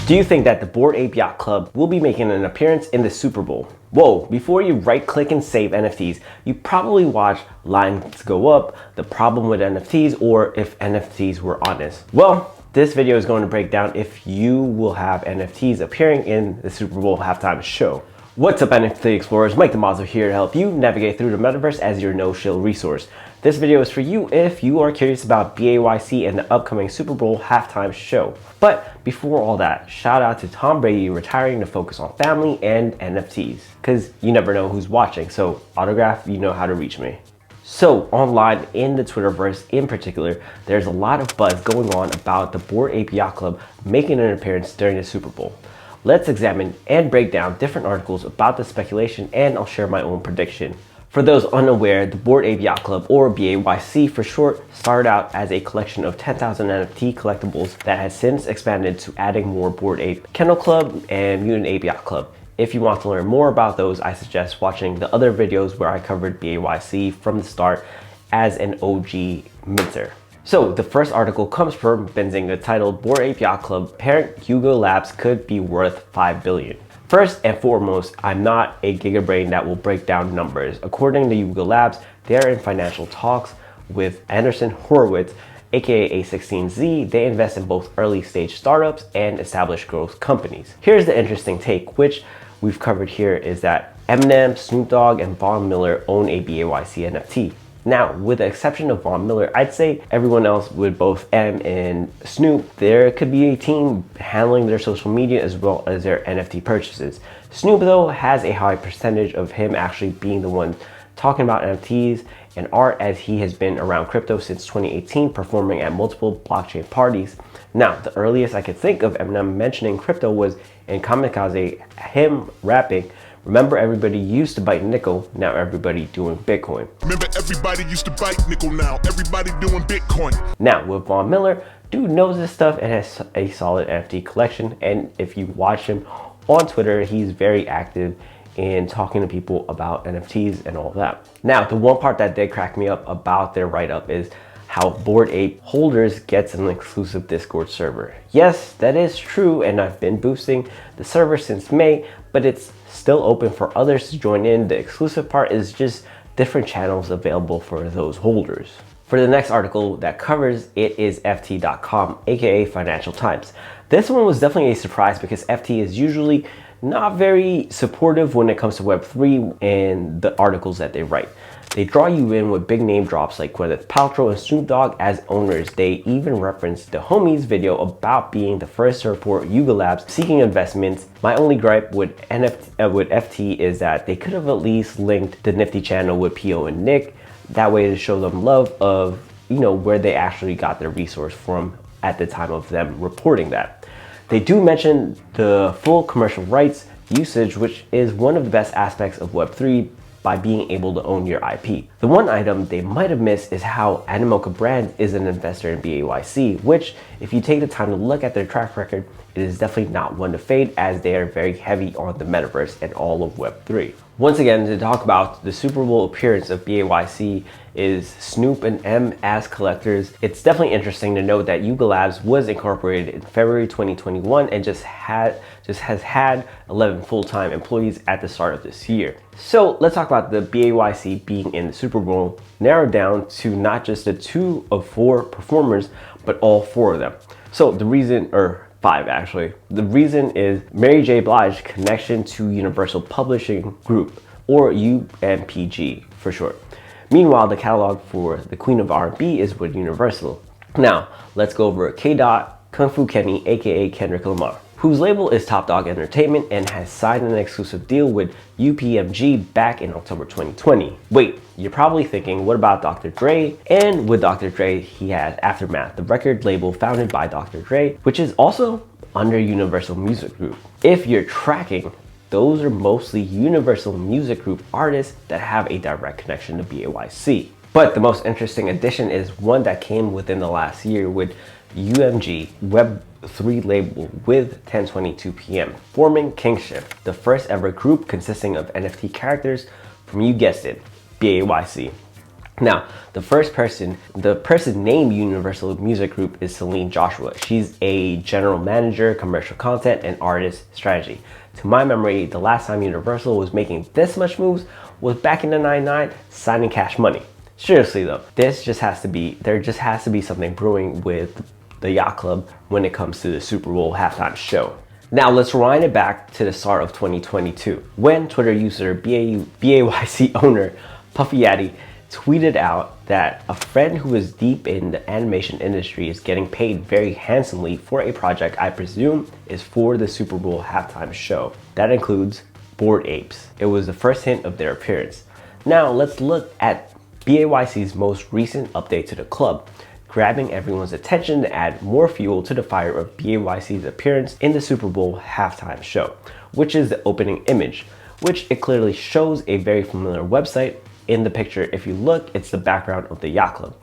Do you think that the Bored Ape Yacht Club will be making an appearance in the Super Bowl? Whoa, before you right click and save NFTs, you probably watched Lines Go Up, The Problem with NFTs, or If NFTs Were Honest. Well, this video is going to break down if you will have NFTs appearing in the Super Bowl halftime show. What's up, NFT explorers? Mike Damazo here to help you navigate through the Metaverse as your no-shill resource. This video is for you if you are curious about BAYC and the upcoming Super Bowl halftime show. But before all that, shout out to Tom Brady retiring to focus on family and NFTs, because you never know who's watching, so autograph, you know how to reach me. So online in the Twitterverse in particular, there's a lot of buzz going on about the Bored Ape Yacht Club making an appearance during the Super Bowl. Let's examine and break down different articles about the speculation, and I'll share my own prediction. For those unaware, the Bored Ape Yacht Club, or BAYC for short, started out as a collection of 10,000 NFT collectibles that has since expanded to adding more Bored Ape Kennel Club and Mutant Ape Yacht Club. If you want to learn more about those, I suggest watching the other videos where I covered BAYC from the start as an OG minter. So the first article comes from Benzinga titled Bored Ape Yacht Club Parent Yuga Labs Could Be Worth $5 billion. First and foremost, I'm not a gigabrain that will break down numbers. According to Yuga Labs, they are in financial talks with Anderson Horowitz, aka A16Z. They invest in both early stage startups and established growth companies. Here's the interesting take, which we've covered here, is that Eminem, Snoop Dogg, and Von Miller own a BAYC NFT. Now, with the exception of Von Miller, I'd say everyone else with both M and Snoop, there could be a team handling their social media as well as their NFT purchases. Snoop, though, has a high percentage of him actually being the one talking about NFTs and art, as he has been around crypto since 2018, performing at multiple blockchain parties. Now, the earliest I could think of Eminem mentioning crypto was in Kamikaze, him rapping, "Remember everybody used to bite nickel, now everybody doing Bitcoin." Remember everybody used to bite nickel, now everybody doing Bitcoin. Now with Von Miller, dude knows this stuff and has a solid NFT collection, and if you watch him on Twitter, he's very active in talking to people about NFTs and all that. Now, the one part that did crack me up about their write-up is how Bored Ape holders gets an exclusive Discord server. Yes, that is true, and I've been boosting the server since May, but it's still open for others to join in. The exclusive part is just different channels available for those holders. For the next article that covers it is FT.com, aka Financial Times. This one was definitely a surprise because FT is usually not very supportive when it comes to Web3 and the articles that they write. They draw you in with big name drops like Gwyneth Paltrow and Snoop Dogg as owners. They even referenced the Homies video about being the first to report Yuga Labs seeking investments. My only gripe with FT is that they could have at least linked the Nifty channel with P.O. and Nick. That way to show them love of, you know, where they actually got their resource from at the time of them reporting that. They do mention the full commercial rights usage, which is one of the best aspects of Web3 by being able to own your IP. The one item they might have missed is how Animoca Brand is an investor in BAYC, which if you take the time to look at their track record, it is definitely not one to fade, as they are very heavy on the Metaverse and all of Web3. Once again, to talk about the Super Bowl appearance of BAYC is Snoop and M as collectors. It's definitely interesting to note that Yuga Labs was incorporated in February 2021 and just has had 11 full-time employees at the start of this year. So let's talk about the BAYC being in the Super Bowl, narrowed down to not just the 2 of 4 performers, but all 4 of them. So the reason, or 5 actually. The reason is Mary J. Blige connection to Universal Publishing Group, or UMPG for short. Meanwhile, the catalog for the Queen of R&B is with Universal. Now, let's go over K. Kung Fu Kenny, aka Kendrick Lamar, whose label is Top Dog Entertainment and has signed an exclusive deal with UPMG back in October 2020. Wait, you're probably thinking, what about Dr. Dre? And with Dr. Dre, he has Aftermath, the record label founded by Dr. Dre, which is also under Universal Music Group. If you're tracking, those are mostly Universal Music Group artists that have a direct connection to BAYC. But the most interesting addition is one that came within the last year with UMG Web3 label with 10:22 p.m. forming Kingship, the first ever group consisting of NFT characters from, you guessed it, BAYC. Now, the person named Universal Music Group is Celine Joshua. She's a general manager, commercial content, and artist strategy. To my memory, the last time Universal was making this much moves was back in the 99, signing Cash Money. Seriously though, there just has to be something brewing with the Yacht Club when it comes to the Super Bowl halftime show. Now let's rewind it back to the start of 2022 when Twitter user BAYC owner Puffy Yaddy tweeted out that a friend who is deep in the animation industry is getting paid very handsomely for a project I presume is for the Super Bowl halftime show. That includes Bored Apes. It was the first hint of their appearance. Now let's look at BAYC's most recent update to the club, grabbing everyone's attention to add more fuel to the fire of BAYC's appearance in the Super Bowl halftime show, which is the opening image, which it clearly shows a very familiar website. In the picture, if you look, it's the background of the Yacht Club.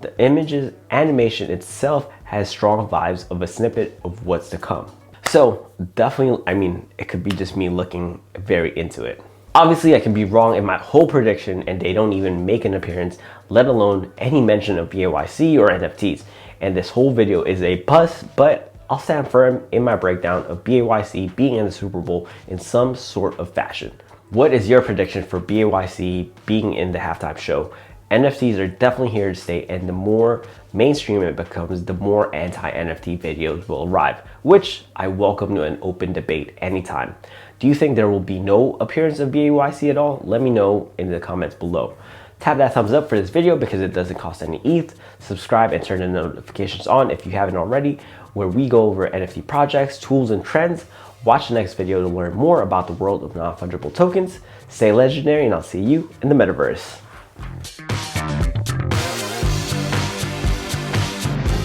The image's animation itself has strong vibes of a snippet of what's to come. So definitely, I mean, it could be just me looking very into it. Obviously, I can be wrong in my whole prediction and they don't even make an appearance, let alone any mention of BAYC or NFTs. And this whole video is a bust, but I'll stand firm in my breakdown of BAYC being in the Super Bowl in some sort of fashion. What is your prediction for BAYC being in the halftime show? NFTs are definitely here to stay, and the more mainstream it becomes, the more anti-NFT videos will arrive, which I welcome to an open debate anytime. Do you think there will be no appearance of BAYC at all? Let me know in the comments below. Tap that thumbs up for this video because it doesn't cost any ETH. Subscribe and turn the notifications on if you haven't already, where we go over NFT projects, tools, and trends. Watch the next video to learn more about the world of non-fungible tokens. Stay legendary, and I'll see you in the metaverse.